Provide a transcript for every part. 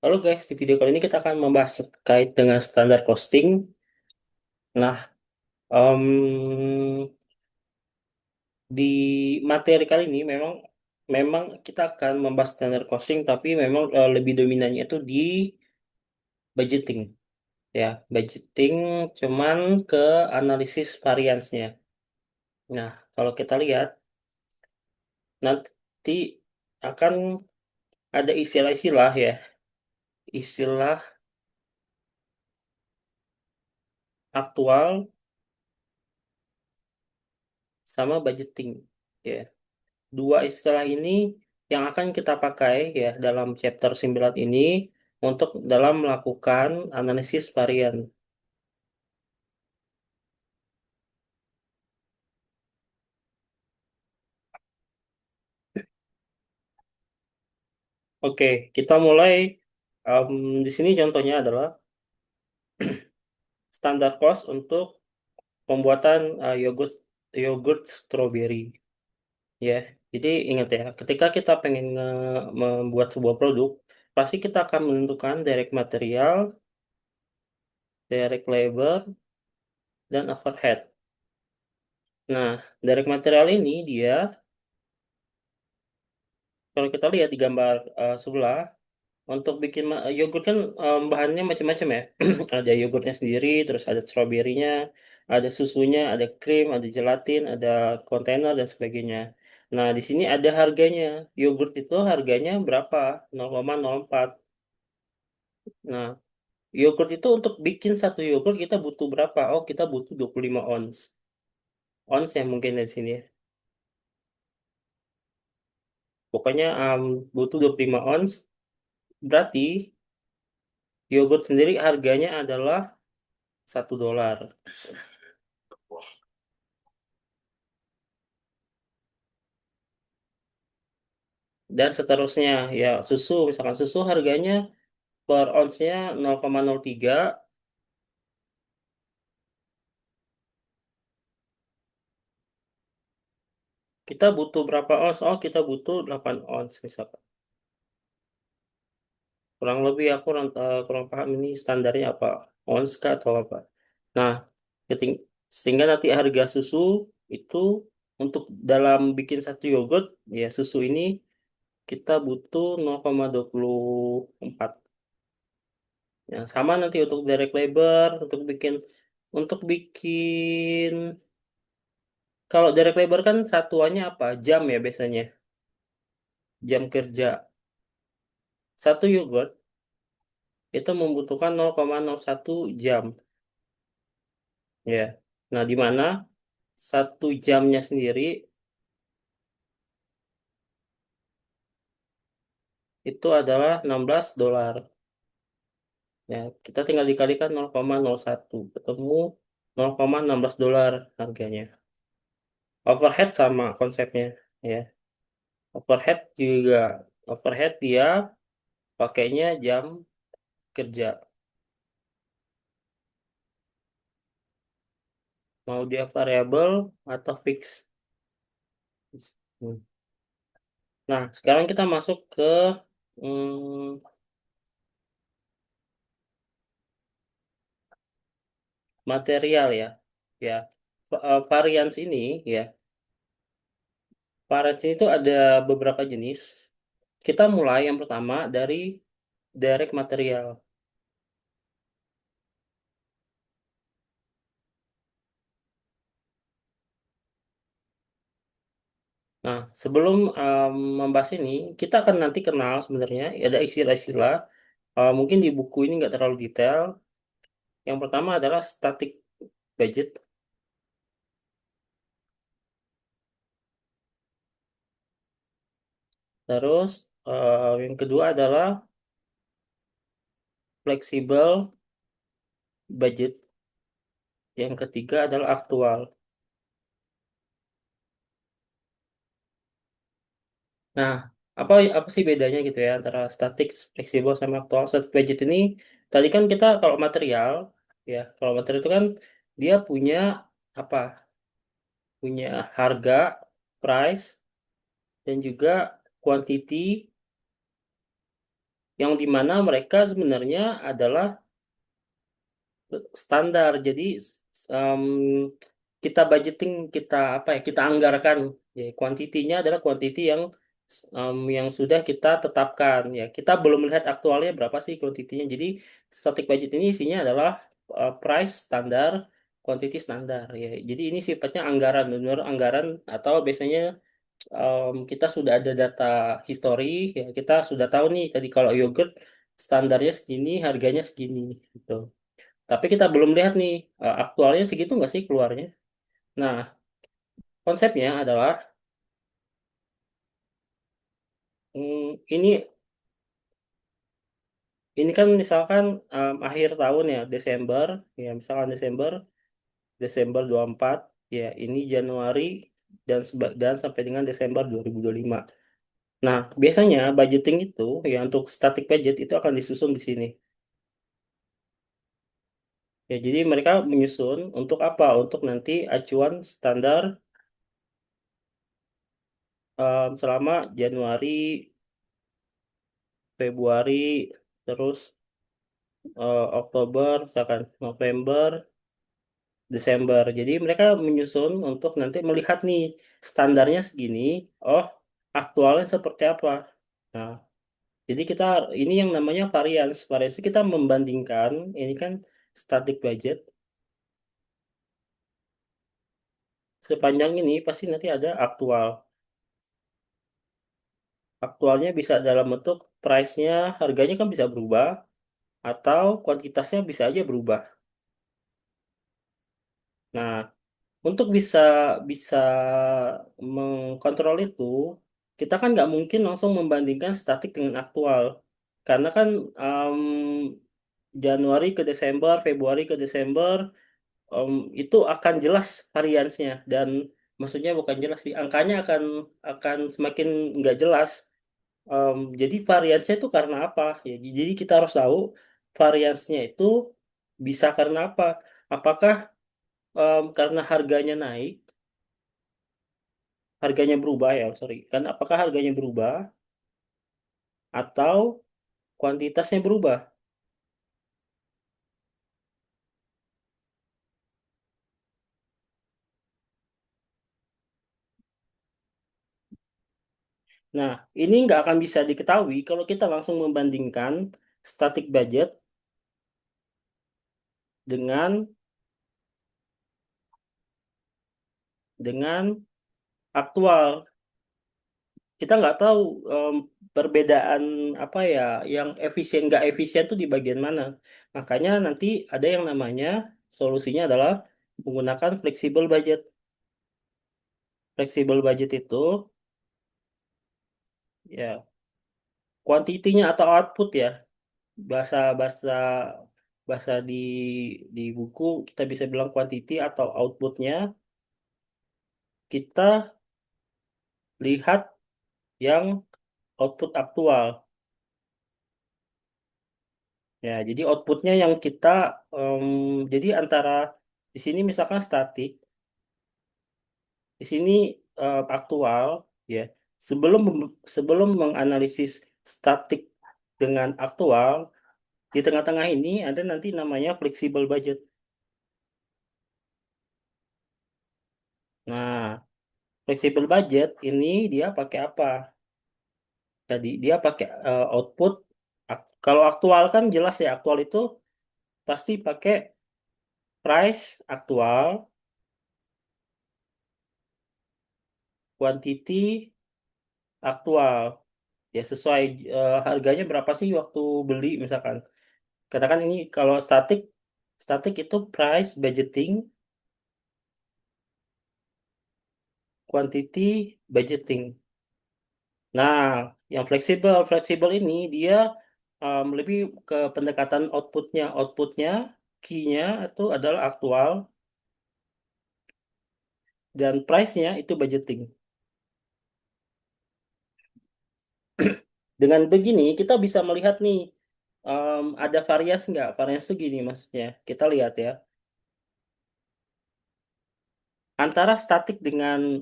Halo guys, di video kali ini kita akan membahas terkait dengan standar costing. Nah, em, di materi kali ini memang memang kita akan membahas standar costing, tapi memang lebih dominannya itu di budgeting, ya. Budgeting cuman ke analisis variansnya. Nah, kalau kita lihat nanti akan ada istilah-istilah ya, istilah aktual sama budgeting. Ya. Dua istilah ini yang akan kita pakai ya dalam chapter 9 ini untuk dalam melakukan analisis varian. Oke, kita mulai. Di sini contohnya adalah standar cost untuk pembuatan yogurt yogurt strawberry ya. Jadi ingat ya, ketika kita pengen membuat sebuah produk, pasti kita akan menentukan direct material, direct labor, dan overhead. Nah, direct material ini dia, kalau kita lihat di gambar sebelah, untuk bikin yogurt kan bahannya macam-macam ya. Ada yogurtnya sendiri, terus ada stroberinya, ada susunya, ada krim, ada gelatin, ada kontainer dan sebagainya. Nah, di sini ada harganya. Yogurt itu harganya berapa? 0,04. Nah, yogurt itu untuk bikin satu yogurt kita butuh berapa? Oh, kita butuh 25 ons. Ons ya mungkin dari sini ya. Pokoknya butuh 25 ons. Berarti yogurt sendiri harganya adalah $1. Dan seterusnya ya, susu misalkan susu harganya per onsnya 0,03, kita butuh berapa ons? Oh, kita butuh 8 ons misalkan. Kurang lebih aku kurang paham ini standarnya apa, ons kah atau apa. Nah, keting- sehingga nanti harga susu itu untuk dalam bikin satu yogurt ya, susu ini kita butuh 0,24. Ya, sama nanti untuk direct labor, untuk bikin kalau direct labor kan satuannya apa? Jam ya biasanya. Jam kerja. Satu yogurt itu membutuhkan 0,01 jam. Ya. Nah, di mana satu jamnya sendiri itu adalah $16. Ya, kita tinggal dikalikan 0,01. Ketemu $0,16 harganya. Overhead sama konsepnya. Ya. Overhead juga. Overhead dia pakainya jam kerja. Mau dia variabel atau fix. Hmm. Nah, sekarang kita masuk ke hmm, material ya. Ya, varians ini ya. Varians ini tuh ada beberapa jenis. Kita mulai yang pertama dari direct material. Nah, sebelum membahas ini, kita akan nanti kenal sebenarnya ada istilah-istilah. Mungkin di buku ini nggak terlalu detail. Yang pertama adalah static budget. Terus yang kedua adalah flexible budget. Yang ketiga adalah aktual. Nah, apa apa sih bedanya gitu ya antara static, fleksibel sama aktual? Static budget ini tadi kan kita kalau material ya, kalau material itu kan dia punya apa? Punya harga, price dan juga quantity yang dimana mereka sebenarnya adalah standar. Jadi em, kita budgeting, kita apa ya, kita anggarkan ya, kuantitinya adalah kuantiti yang sudah kita tetapkan ya. Kita belum melihat aktualnya berapa sih kuantitinya. Jadi static budget ini isinya adalah price standar, kuantiti standar ya. Jadi ini sifatnya anggaran, benar anggaran, atau biasanya kita sudah ada data history ya, kita sudah tahu nih tadi kalau yogurt standarnya segini, harganya segini gitu. Tapi kita belum lihat nih aktualnya segitu nggak sih keluarnya. Nah, konsepnya adalah ini kan misalkan akhir tahun ya, Desember ya, misalkan Desember Desember 24 ya, ini Januari dan sampai dengan Desember 2025. Nah, biasanya budgeting itu ya, untuk static budget itu akan disusun di sini. Ya, jadi mereka menyusun untuk apa? Untuk nanti acuan standar selama Januari, Februari, terus Oktober, misalkan November, Desember. Jadi mereka menyusun untuk nanti melihat nih standarnya segini, oh aktualnya seperti apa. Nah, jadi kita ini yang namanya variance. Variance itu kita membandingkan, ini kan static budget. Sepanjang ini pasti nanti ada aktual. Aktualnya bisa dalam bentuk price-nya, harganya kan bisa berubah, atau kuantitasnya bisa aja berubah. Nah, untuk bisa bisa mengkontrol itu, kita kan nggak mungkin langsung membandingkan statik dengan aktual. Karena kan Januari ke Desember, Februari ke Desember, itu akan jelas variansnya. Dan maksudnya bukan jelas sih, angkanya akan semakin nggak jelas. Jadi variansnya itu karena apa? Ya, jadi kita harus tahu variansnya itu bisa karena apa. Apakah karena harganya berubah ya, sorry. Kan apakah harganya berubah atau kuantitasnya berubah? Nah, ini nggak akan bisa diketahui kalau kita langsung membandingkan static budget dengan dengan aktual. Kita nggak tahu em, perbedaan apa ya, yang efisien nggak efisien tuh di bagian mana. Makanya nanti ada yang namanya solusinya adalah menggunakan flexible budget. Flexible budget itu ya kuantitinya atau output ya, bahasa bahasa bahasa di buku kita bisa bilang quantity atau outputnya, kita lihat yang output aktual ya. Jadi outputnya yang kita jadi antara di sini misalkan statik, di sini aktual ya. sebelum sebelum menganalisis statik dengan aktual, di tengah-tengah ini ada nanti namanya flexible budget. Nah, flexible budget ini dia pakai apa? Tadi dia pakai output. Kalau aktual kan jelas ya, aktual itu pasti pakai price aktual, quantity aktual. Ya sesuai harganya berapa sih waktu beli misalkan. Katakan ini kalau statik, statik itu price budgeting, quantity budgeting. Nah, yang fleksibel, fleksibel ini dia lebih ke pendekatan outputnya. Outputnya, key-nya itu adalah aktual, dan price-nya itu budgeting. Dengan begini, kita bisa melihat nih, ada variasi nggak? Variasi itu gini maksudnya. Kita lihat ya. Antara statik dengan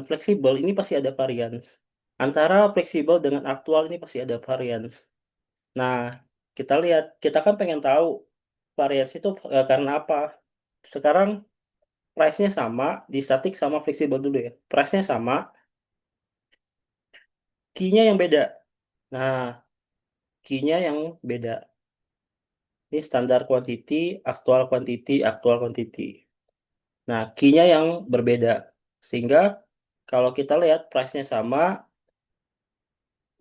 fleksibel ini pasti ada varians. Antara fleksibel dengan aktual ini pasti ada varians. Nah, kita lihat, kita kan pengen tahu variasi itu karena apa. Sekarang price-nya sama, di statik sama fleksibel dulu ya. Price-nya sama, key-nya yang beda. Nah, key-nya yang beda. Ini standar quantity, actual quantity. Nah, key-nya yang berbeda. Sehingga kalau kita lihat price-nya sama,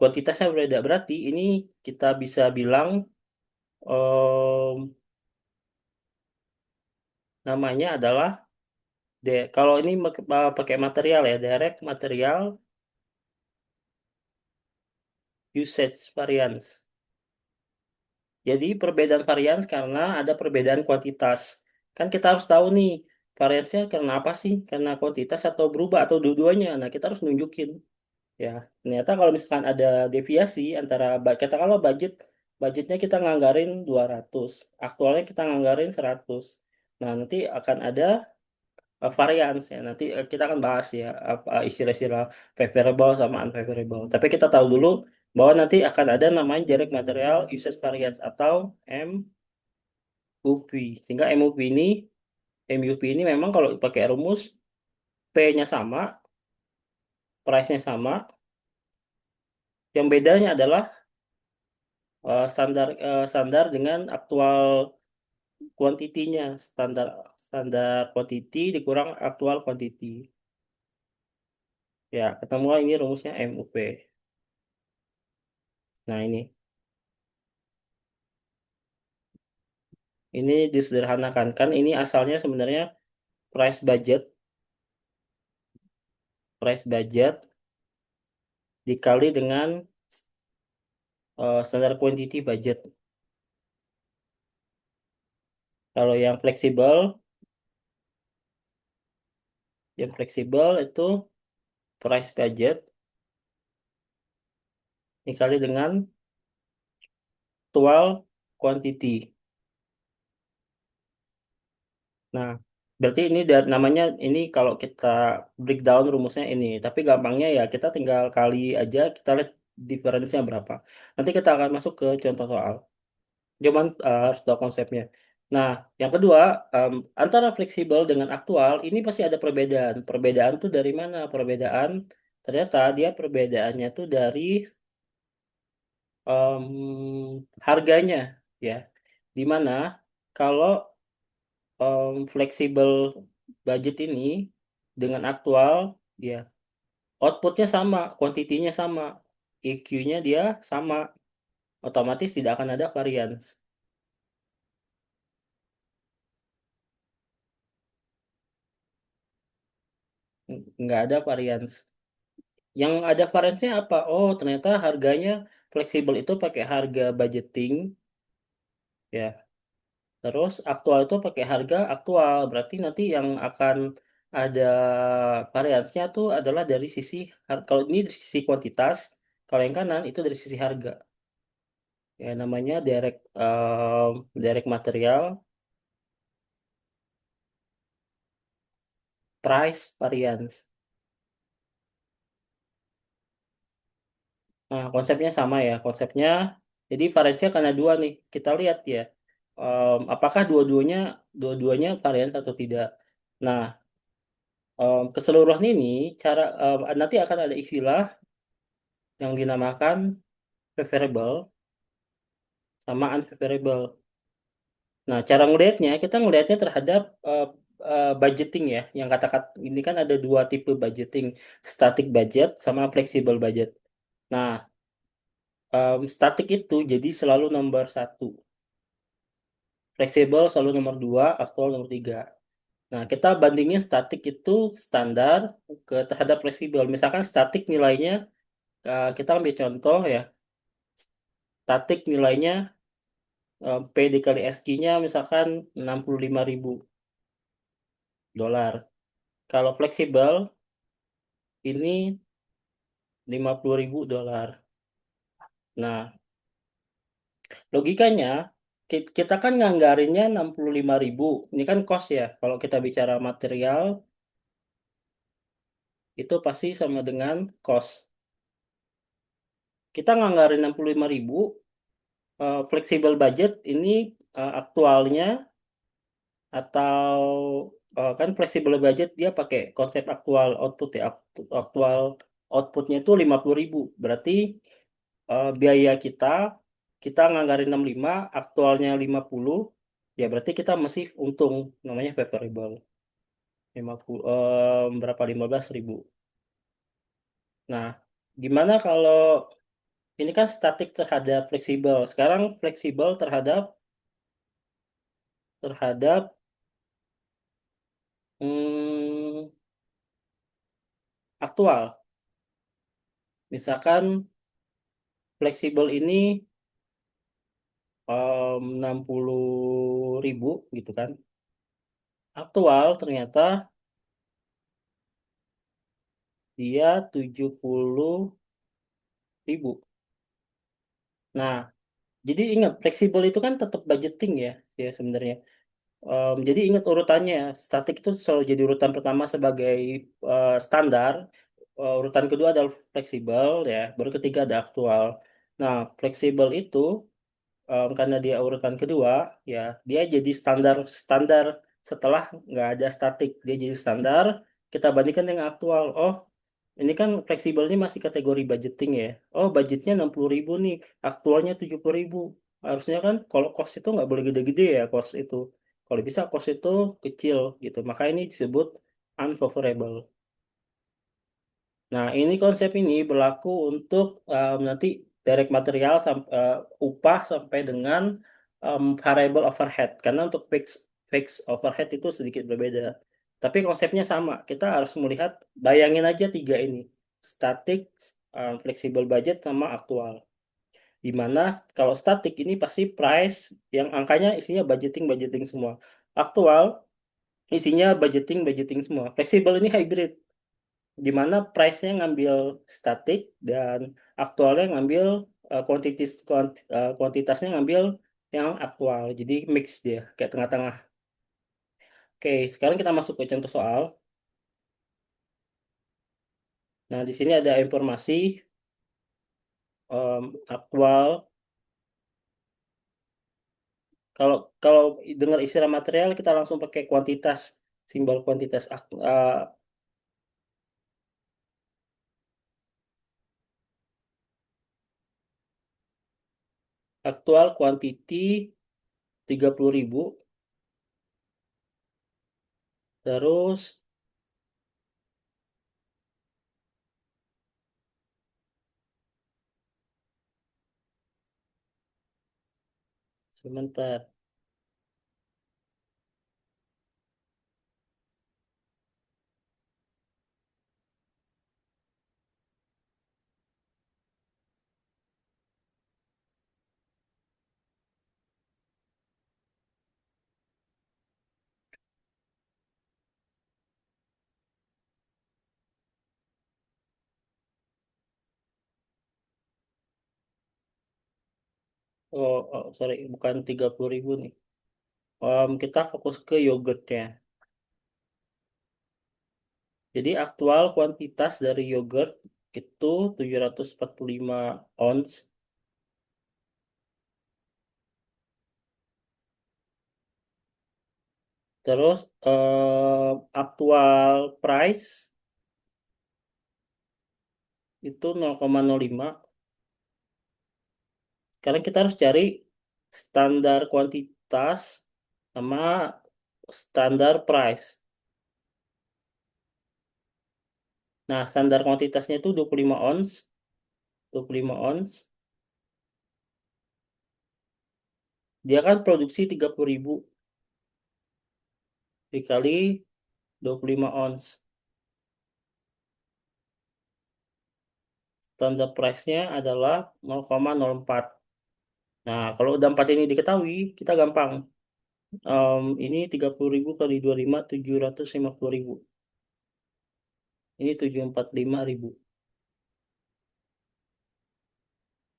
kuantitasnya berbeda. Berarti ini kita bisa bilang em, namanya adalah kalau ini pakai material ya, direct material usage variance. Jadi perbedaan varians karena ada perbedaan kuantitas. Kan kita harus tahu nih, variansnya karena apa sih? Karena kuantitas atau berubah atau dua-duanya. Nah, kita harus nunjukin. Ya, ternyata kalau misalkan ada deviasi antara, kita kalau budgetnya kita nganggarin 200, aktualnya kita nganggarin 100. Nah, nanti akan ada variance ya. Nanti kita akan bahas ya apa istilah-istilah favorable sama unfavorable. Tapi kita tahu dulu bahwa nanti akan ada namanya direct material usage variance atau MUV. Sehingga MUV ini memang kalau pakai rumus P-nya sama, price-nya sama. Yang bedanya adalah standar dengan aktual kuantitinya. Standar standar quantity dikurang aktual quantity. Ya, ketemu ini rumusnya MUP. Nah, ini disederhanakan kan ini asalnya sebenarnya price budget, price budget dikali dengan standar quantity budget. Kalau yang fleksibel itu price budget dikali dengan actual quantity. Nah, berarti ini dari namanya ini kalau kita breakdown rumusnya ini, tapi gampangnya ya kita tinggal kali aja kita lihat diferensinya berapa. Nanti kita akan masuk ke contoh soal. Cuman harus tahu konsepnya. Nah, yang kedua, antara fleksibel dengan aktual ini pasti ada perbedaan. Perbedaan tuh dari mana? Perbedaan ternyata dia perbedaannya tuh dari harganya ya. Di mana kalau fleksibel budget ini dengan aktual ya outputnya sama, kuantitinya sama, EQ-nya dia sama, otomatis tidak akan ada variance. Nggak ada variance. Yang ada variance-nya apa? Oh, ternyata harganya fleksibel itu pakai harga budgeting ya. Terus aktual itu pakai harga aktual. Berarti nanti yang akan ada variance-nya tuh adalah dari sisi kalau ini dari sisi kuantitas, kalau yang kanan itu dari sisi harga. Ya namanya direct material price variance. Nah, konsepnya sama ya. Konsepnya jadi variance-nya karena dua nih. Kita lihat ya. Apakah dua-duanya variance atau tidak. Nah, keseluruhan ini nanti akan ada istilah yang dinamakan favorable sama unfavorable. Nah, cara ngelihatnya kita ngelihatnya terhadap budgeting ya. Yang kata-kata ini kan ada dua tipe budgeting, static budget sama flexible budget. Nah, static itu jadi selalu nomor satu, fleksibel selalu nomor dua, aktual nomor tiga. Nah, kita bandingin statik itu standar terhadap fleksibel. Misalkan statik nilainya, kita ambil contoh ya, statik nilainya P dikali SQ-nya misalkan 65.000 dolar. Kalau fleksibel ini 50.000 dolar. Nah, logikanya kita kan nganggarinnya 65.000. Ini kan cost ya. Kalau kita bicara material itu pasti sama dengan cost. Kita nganggarin 65.000, fleksibel budget ini aktualnya atau kan fleksibel budget dia pakai konsep aktual output ya. Aktual outputnya itu 50.000. Berarti biaya kita nganggarin 65, aktualnya 50, ya berarti kita masih untung, namanya favorable. 50 berapa 15.000. Nah, gimana kalau ini kan statik terhadap fleksibel. Sekarang fleksibel terhadap hmm, aktual. Misalkan fleksibel ini 60.000 gitu kan. Aktual ternyata dia 70.000. Nah, jadi ingat fleksibel itu kan tetap budgeting ya, ya sebenarnya. Jadi ingat urutannya. Statik itu selalu jadi urutan pertama sebagai standar. Urutan kedua adalah fleksibel ya. Baru ketiga ada aktual. Nah, fleksibel itu karena dia urutan kedua, ya dia jadi standar standar setelah nggak ada statik. Dia jadi standar. Kita bandingkan dengan aktual. Oh, ini kan fleksibelnya masih kategori budgeting ya. Oh, budgetnya 60.000 nih, aktualnya 70.000. Harusnya kan kalau cost itu nggak boleh gede-gede ya cost itu. Kalau bisa cost itu kecil gitu. Maka ini disebut unfavorable. Nah, ini konsep ini berlaku untuk nanti direct material upah sampai dengan variable overhead. Karena untuk fix overhead itu sedikit berbeda. Tapi konsepnya sama. Kita harus melihat, bayangin aja tiga ini. Static, flexible budget, sama aktual. Di mana kalau static ini pasti price yang angkanya isinya budgeting-budgeting semua. Aktual isinya budgeting-budgeting semua. Flexible ini hybrid di mana price-nya ngambil statik dan aktualnya ngambil kuantitasnya ngambil yang aktual. Jadi mix dia kayak tengah-tengah. Oke, sekarang kita masuk ke contoh soal. Nah, di sini ada informasi aktual. Kalau kalau dengar istilah material kita langsung pakai kuantitas, simbol kuantitas aktual quantity 30.000. Terus sebentar. Sorry, bukan 30.000 nih. Kita fokus ke yogurtnya. Jadi aktual kuantitas dari yogurt itu 745 ounce. Terus aktual price itu 0,05. Sekarang kita harus cari standar kuantitas sama standar price. Nah, standar kuantitasnya itu 25 ounce. 25 ounce. Dia kan produksi 30.000 dikali 25 ounce. Standar price-nya adalah 0,04. Nah, kalau udah empat ini diketahui, kita gampang. Ini 30.000 kali 25, 750.000. Ini 745.000.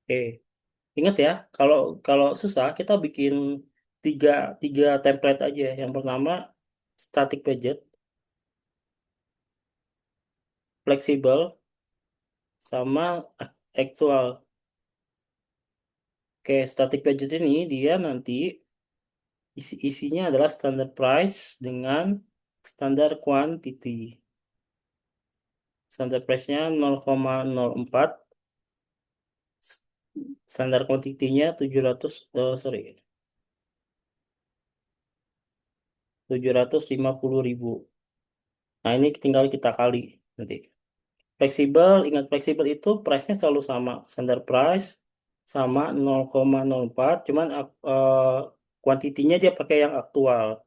Oke, ingat ya, kalau kalau susah kita bikin tiga, tiga template aja. Yang pertama, static budget, fleksibel, sama actual. Oke, static budget ini dia nanti isinya adalah standar price dengan standar quantity. Standar price-nya 0,04, standar quantity-nya 700, sorry, 750.000. Nah, ini tinggal kita kali nanti. Fleksibel, ingat fleksibel itu price-nya selalu sama. Standar price sama 0,04, cuman kuantitinya dia pakai yang aktual.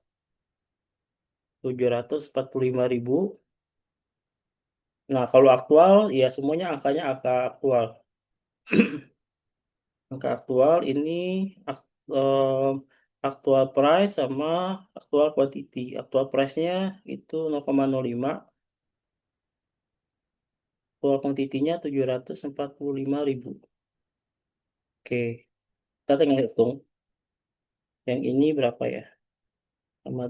745.000. Nah, kalau aktual, ya semuanya angkanya angka aktual. Angka aktual ini ak- em, aktual price sama aktual quantity. Aktual price-nya itu 0,05, aktual quantity-nya 745.000. Oke, kita tinggal hitung. Yang ini berapa ya? Sama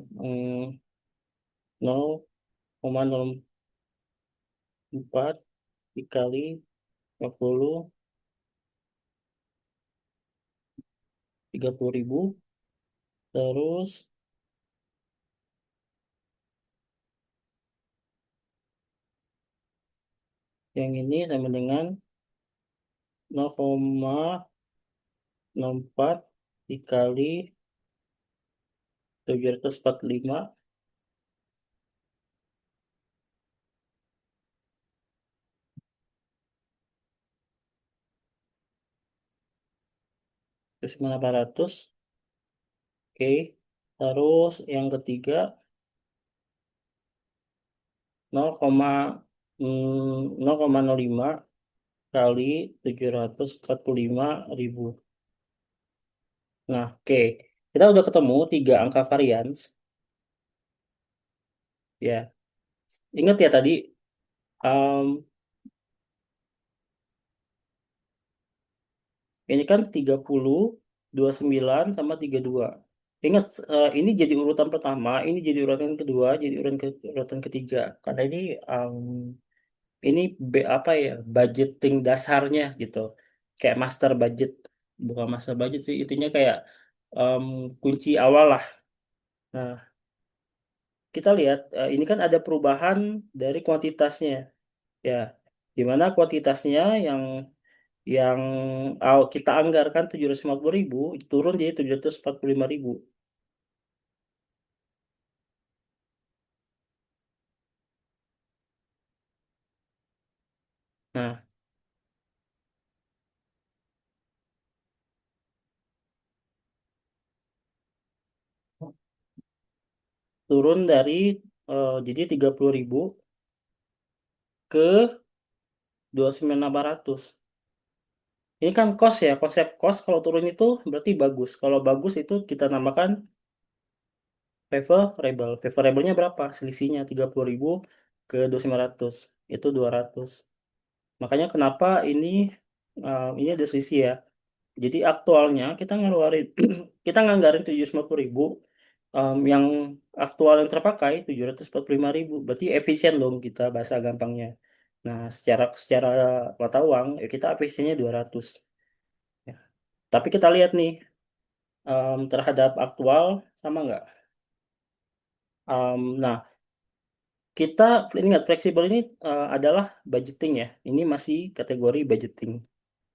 0,04 dikali 50, 30.000. Terus yang ini sama dengan 0,04 dikali 745, terus 800. Oke. Terus yang ketiga 0,05 kali 745.000. Nah, oke. Kita udah ketemu tiga angka varians. Ya, ingat ya tadi, em, ini kan 30, 29 sama 32. Ingat, ini jadi urutan pertama, ini jadi urutan kedua, jadi urutan ketiga. Karena ini apa ya, budgeting dasarnya gitu. Kayak master budget, bukan master budget sih, intinya kayak em, kunci awal lah. Nah, kita lihat, ini kan ada perubahan dari kuantitasnya, ya. Di mana kuantitasnya yang kita anggarkan 750.000 itu turun jadi 745.000. Nah, turun dari jadi 30.000 ke 29.800. Ini kan cost ya, konsep cost kalau turun itu berarti bagus. Kalau bagus itu kita namakan favorable. Favorable-nya berapa? Selisihnya 30.000 ke 29.900. Itu 200. Makanya kenapa ini ada selisih ya. Jadi aktualnya kita ngeluarin kita nganggarin 750.000, yang aktual yang terpakai 745.000. Berarti efisien dong kita bahasa gampangnya. Nah, secara mata uang ya kita efisiennya 200. Ya. Tapi kita lihat nih, terhadap aktual sama nggak? Nah, kita ingat fleksibel ini adalah budgeting ya. Ini masih kategori budgeting.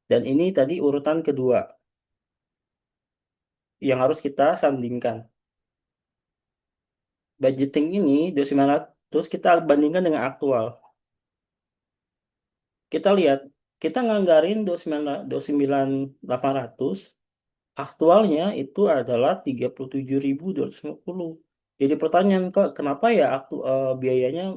Dan ini tadi urutan kedua yang harus kita sandingkan. Budgeting ini 2900 kita bandingkan dengan aktual. Kita lihat, kita nganggarin 29.800, aktualnya itu adalah 37.250. Jadi pertanyaan, kok kenapa ya biayanya,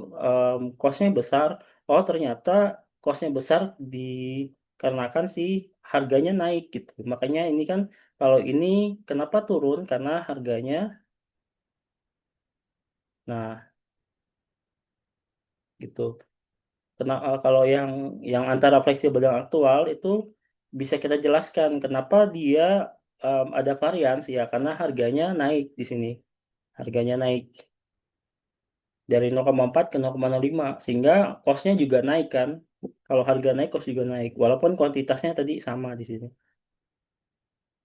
cost-nya besar? Oh, ternyata cost-nya besar dikarenakan si harganya naik gitu. Makanya ini kan kalau ini kenapa turun? Karena harganya. Nah, gitu. Kalau yang antara fleksibel dan aktual itu bisa kita jelaskan kenapa dia ada varians ya, karena harganya naik di sini. Harganya naik dari 0,4 ke 0,05 sehingga cost-nya juga naik kan. Kalau harga naik, cost juga naik walaupun kuantitasnya tadi sama di sini.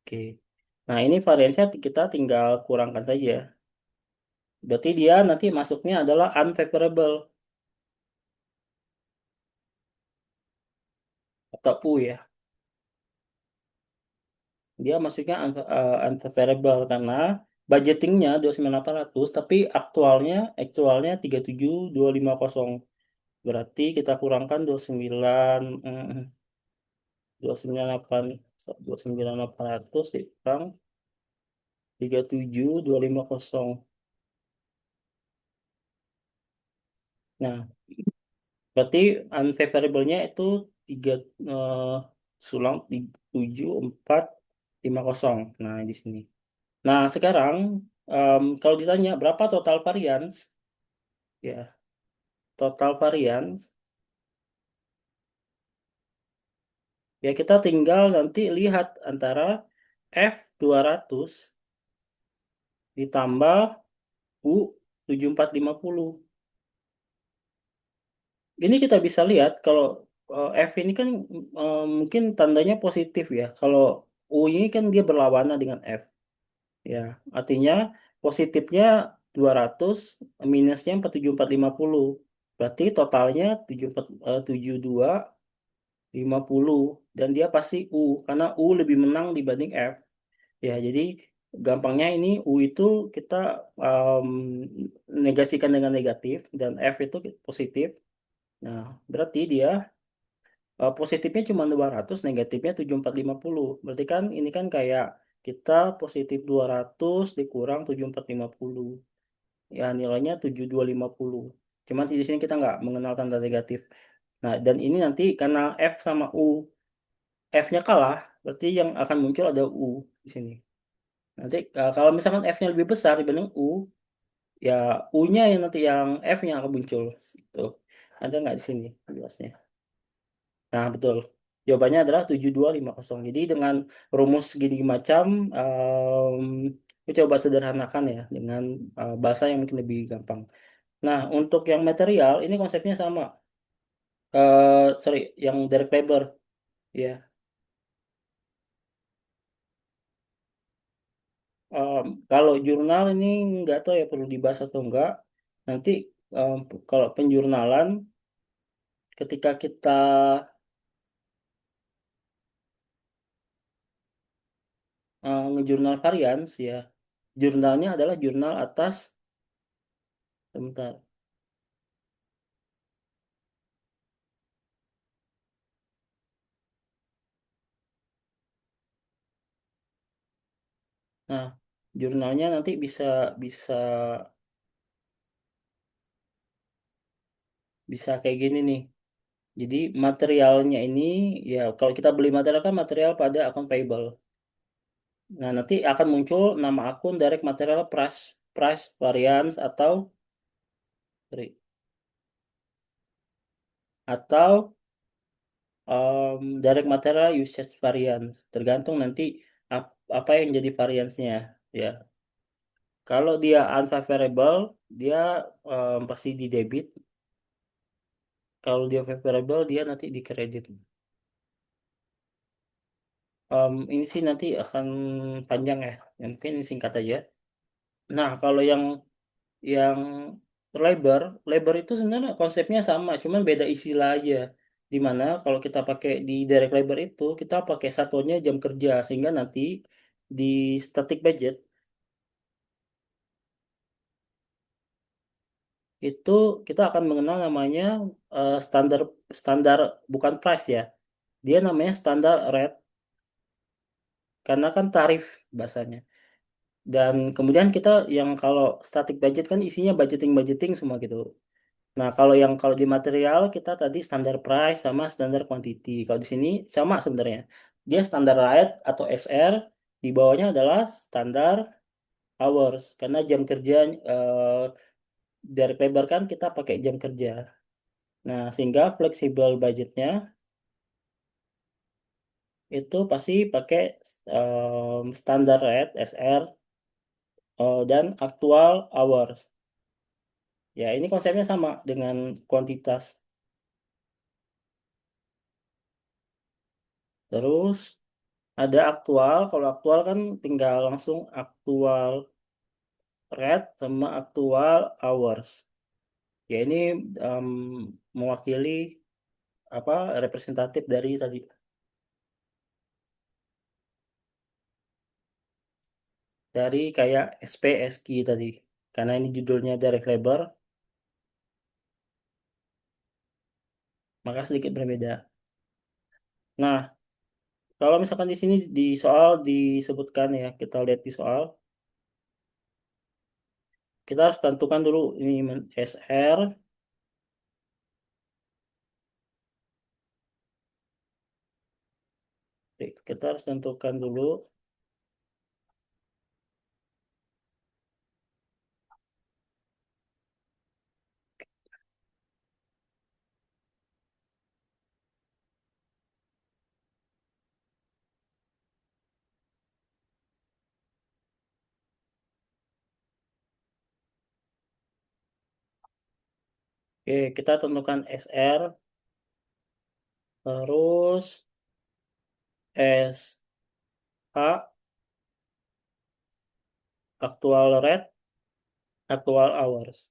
Oke. Nah, ini variansnya kita tinggal kurangkan saja. Berarti dia nanti masuknya adalah unfavorable atau U ya. Dia masuknya unfavorable karena budgetingnya 29.800 tapi aktualnya 37.250. Berarti kita kurangkan 29.800 dikurang 37.250. Nah, berarti unfavorable-nya itu 3 eh, sulang 7450. Nah, di sini. Nah, sekarang kalau ditanya berapa total variance, ya, total variance, ya kita tinggal nanti lihat antara F200 ditambah U7450. Ini kita bisa lihat kalau F ini kan mungkin tandanya positif ya. Kalau U ini kan dia berlawanan dengan F. Ya, artinya positifnya 200, minusnya 47450. Berarti totalnya 7250 dan dia pasti U karena U lebih menang dibanding F. Ya, jadi gampangnya ini U itu kita um, negasikan dengan negatif dan F itu positif. Nah, berarti dia positifnya cuma 200, negatifnya 7450. Berarti kan ini kan kayak kita positif 200 dikurang 7450. Ya, nilainya 7250. Cuman di sini kita nggak mengenal tanda negatif. Nah, dan ini nanti karena F sama U, F-nya kalah, berarti yang akan muncul ada U di sini. Nanti kalau misalkan F-nya lebih besar dibanding U, ya U-nya yang nanti yang F-nya akan muncul. Gitu. Ada nggak di sini jelasnya? Nah, betul. Jawabannya adalah 7250. Jadi dengan rumus segini macam, kita coba sederhanakan ya dengan bahasa yang mungkin lebih gampang. Nah, untuk yang material, ini konsepnya sama. Sorry, yang direct labor. Ya, kalau jurnal ini nggak tahu ya perlu dibahas atau enggak. Nanti em, kalau penjurnalan, ketika kita ngejurnal varians ya, jurnalnya adalah jurnal atas, sebentar. Nah, jurnalnya nanti bisa bisa bisa kayak gini nih. Jadi materialnya ini ya kalau kita beli material kan material pada akun payable. Nah, nanti akan muncul nama akun direct material price price variance sorry, atau direct material usage variance. Tergantung nanti apa yang jadi variance-nya ya. Kalau dia unfavorable, dia pasti di debit. Kalau dia favorable, dia nanti di kredit. Ini sih nanti akan panjang ya. Yang mungkin ini singkat aja. Nah, kalau yang labor, labor itu sebenarnya konsepnya sama, cuman beda istilah aja. Dimana kalau kita pakai di direct labor itu, kita pakai satuannya jam kerja, sehingga nanti di static budget itu kita akan mengenal namanya standar standar bukan price ya. Dia namanya standar rate karena kan tarif bahasanya. Dan kemudian kita yang kalau static budget kan isinya budgeting-budgeting semua gitu. Nah, kalau di material kita tadi standar price sama standar quantity. Kalau di sini sama sebenarnya. Dia standar rate atau SR, di bawahnya adalah standar hours karena jam kerja dari lebar kan kita pakai jam kerja. Nah, sehingga fleksibel budgetnya itu pasti pakai standar rate SR dan actual hours. Ya, ini konsepnya sama dengan kuantitas. Terus Ada aktual, kalau aktual kan tinggal langsung aktual rate sama aktual hours. Ya ini em, mewakili apa representatif dari tadi, dari kayak SP SQ tadi. Karena ini judulnya direct labor, maka sedikit berbeda. Nah, kalau misalkan di sini di soal disebutkan ya, kita lihat di soal, kita harus tentukan dulu ini SR. Kita harus tentukan dulu. Oke, kita tentukan SR, terus SH, actual rate, actual hours.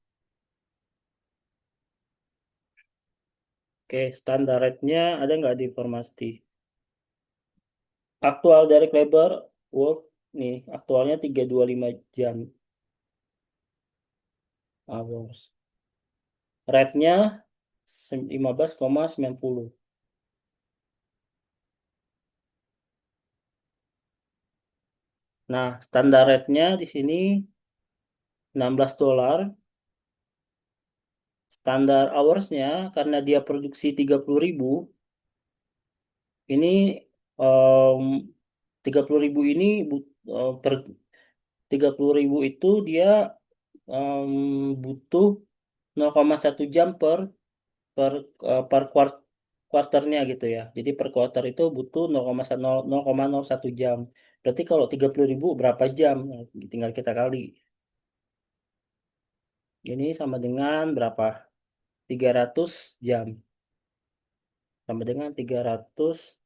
Oke, standar rate-nya ada nggak di informasi? Aktual direct labor work nih, aktualnya 325 jam hours. Rate-nya 15,90. Nah, standar rate-nya di sini $16. Standar hours-nya karena dia produksi 30.000, ini em, 30.000 ini per 30.000 itu dia em, butuh 0,1 jam per per kuarternya gitu ya. Jadi per kuarter itu butuh 0,1 jam. Berarti kalau 30.000 berapa jam? Nah, tinggal kita kali. Ini sama dengan berapa? 300 jam. Sama dengan 300.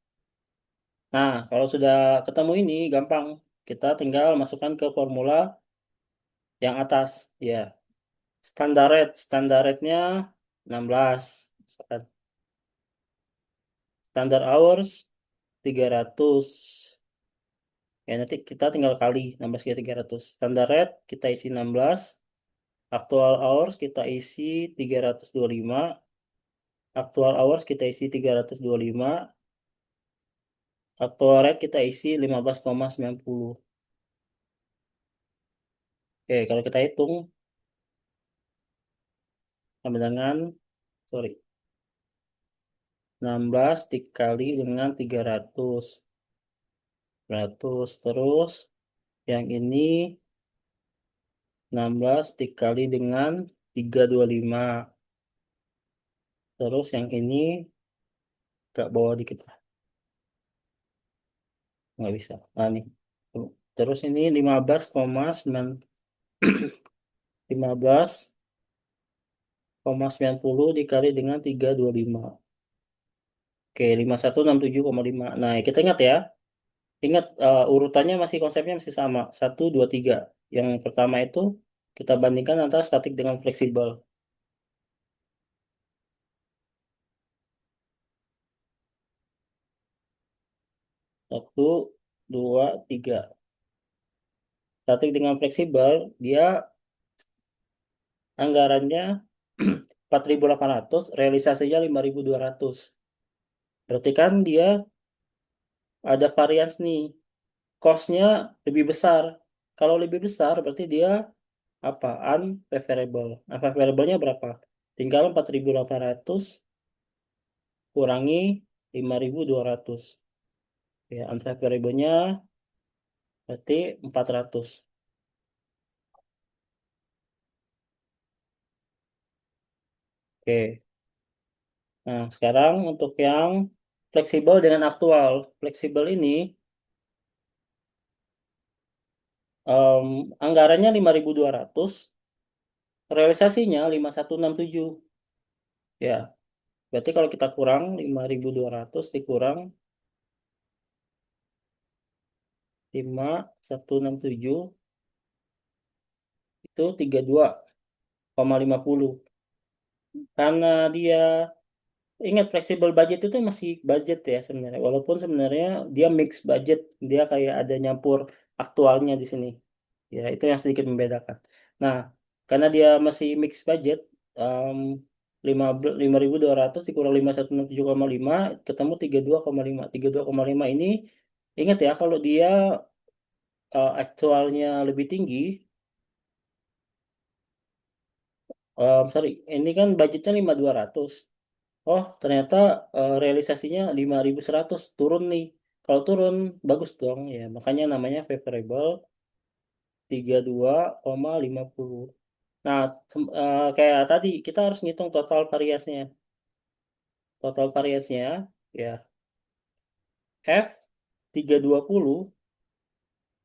Nah, kalau sudah ketemu ini gampang. Kita tinggal masukkan ke formula yang atas. Ya, standar rate-nya 16. Misalkan. Standar hours 300. Ya, nanti kita tinggal kali 16 kali 300. Standar rate kita isi 16. Actual hours kita isi 325. Actual hours kita isi 325. Actual rate kita isi 15,90. Oke, kalau kita hitung sama dengan, sorry, 16 dikali dengan 300. 100 terus yang ini 16 dikali dengan 325. Terus yang ini gak bawah dikit lah, nggak bisa. Nah, nih. Terus ini 15,9 15,90 dikali dengan 325. Oke, 5167,5. Nah, kita ingat ya. Ingat urutannya masih konsepnya masih sama. 1, 2, 3. Yang pertama itu kita bandingkan antara statik dengan fleksibel. 1, 2, 3. Statik dengan fleksibel, dia anggarannya 4.800, realisasinya 5.200. Berarti kan dia ada varians nih. Cost-nya lebih besar. Kalau lebih besar berarti dia apa? Unfavorable. Unfavorable-nya berapa? Tinggal 4.800 kurangi 5.200. Ya, unfavorable-nya berarti 400. Oke. Nah, sekarang untuk yang fleksibel dengan aktual. Fleksibel ini anggarannya 5.200, realisasinya 5.167. Ya, berarti kalau kita kurang 5.200 dikurang 5167 itu 32,50. Karena dia ingat fleksibel budget itu masih budget ya sebenarnya. Walaupun sebenarnya dia mix budget, dia kayak ada nyampur aktualnya di sini. Ya, itu yang sedikit membedakan. Nah, karena dia masih mix budget, um, 5.200 dikurang 5167,5 ketemu 32,5. 32,5 ini ingat ya kalau dia aktualnya lebih tinggi, sorry, ini kan budgetnya 5.200. Oh, ternyata realisasinya 5.100 turun nih. Kalau turun bagus dong ya. Makanya namanya favorable 32,50. Nah, kayak tadi kita harus ngitung total variasinya. Total variasinya ya F 320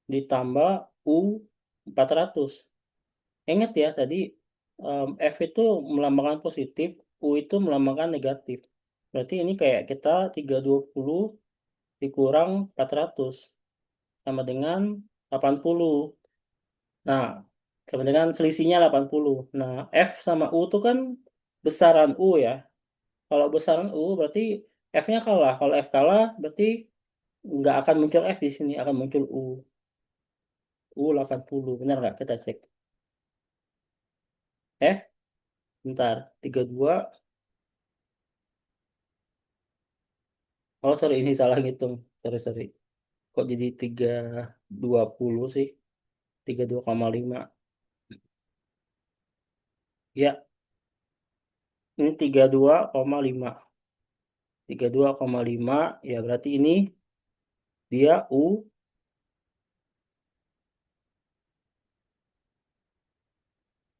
ditambah U 400. Ingat ya tadi F itu melambangkan positif, U itu melambangkan negatif. Berarti ini kayak kita 320 dikurang 400 sama dengan 80. Nah, sama dengan selisihnya 80. Nah, F sama U itu kan besaran U ya. Kalau besaran U berarti F-nya kalah. Kalau F kalah berarti nggak akan muncul F di sini, akan muncul U. U 80. Benar nggak? Kita cek. Bentar. 32. Oh, sorry. Ini salah ngitung. Sorry, sorry. Kok jadi 320 sih? 32,5. Ya, ini 32,5. 32,5. Ya, berarti ini dia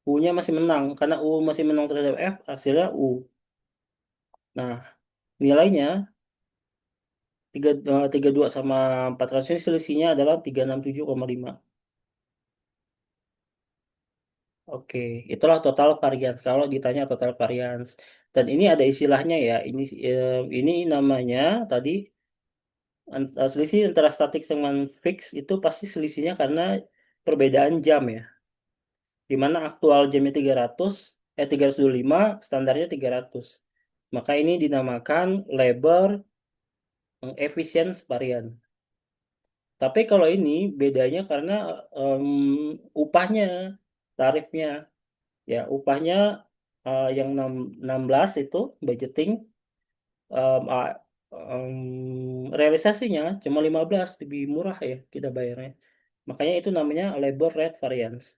U-nya masih menang. Karena U masih menang terhadap F, hasilnya U. Nah, nilainya 32 sama 400 ini selisihnya adalah 367,5. Oke, itulah total variance. Kalau ditanya total variance, dan ini ada istilahnya ya. Ini namanya tadi selisih antara statik dengan fix itu pasti selisihnya karena perbedaan jam ya. Di mana aktual jamnya 325, standarnya 300. Maka ini dinamakan labor efficiency variance. Tapi kalau ini bedanya karena em, upahnya, tarifnya. Ya, upahnya yang 16 itu budgeting, em, ah, realisasinya cuma 15, lebih murah ya kita bayarnya. Makanya itu namanya labor rate variance.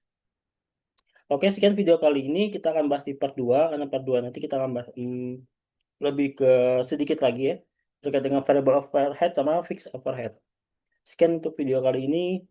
Oke, sekian video kali ini kita akan bahas di part 2 karena part 2 nanti kita akan bahas lebih ke sedikit lagi ya terkait dengan variable overhead sama fixed overhead. Sekian untuk video kali ini.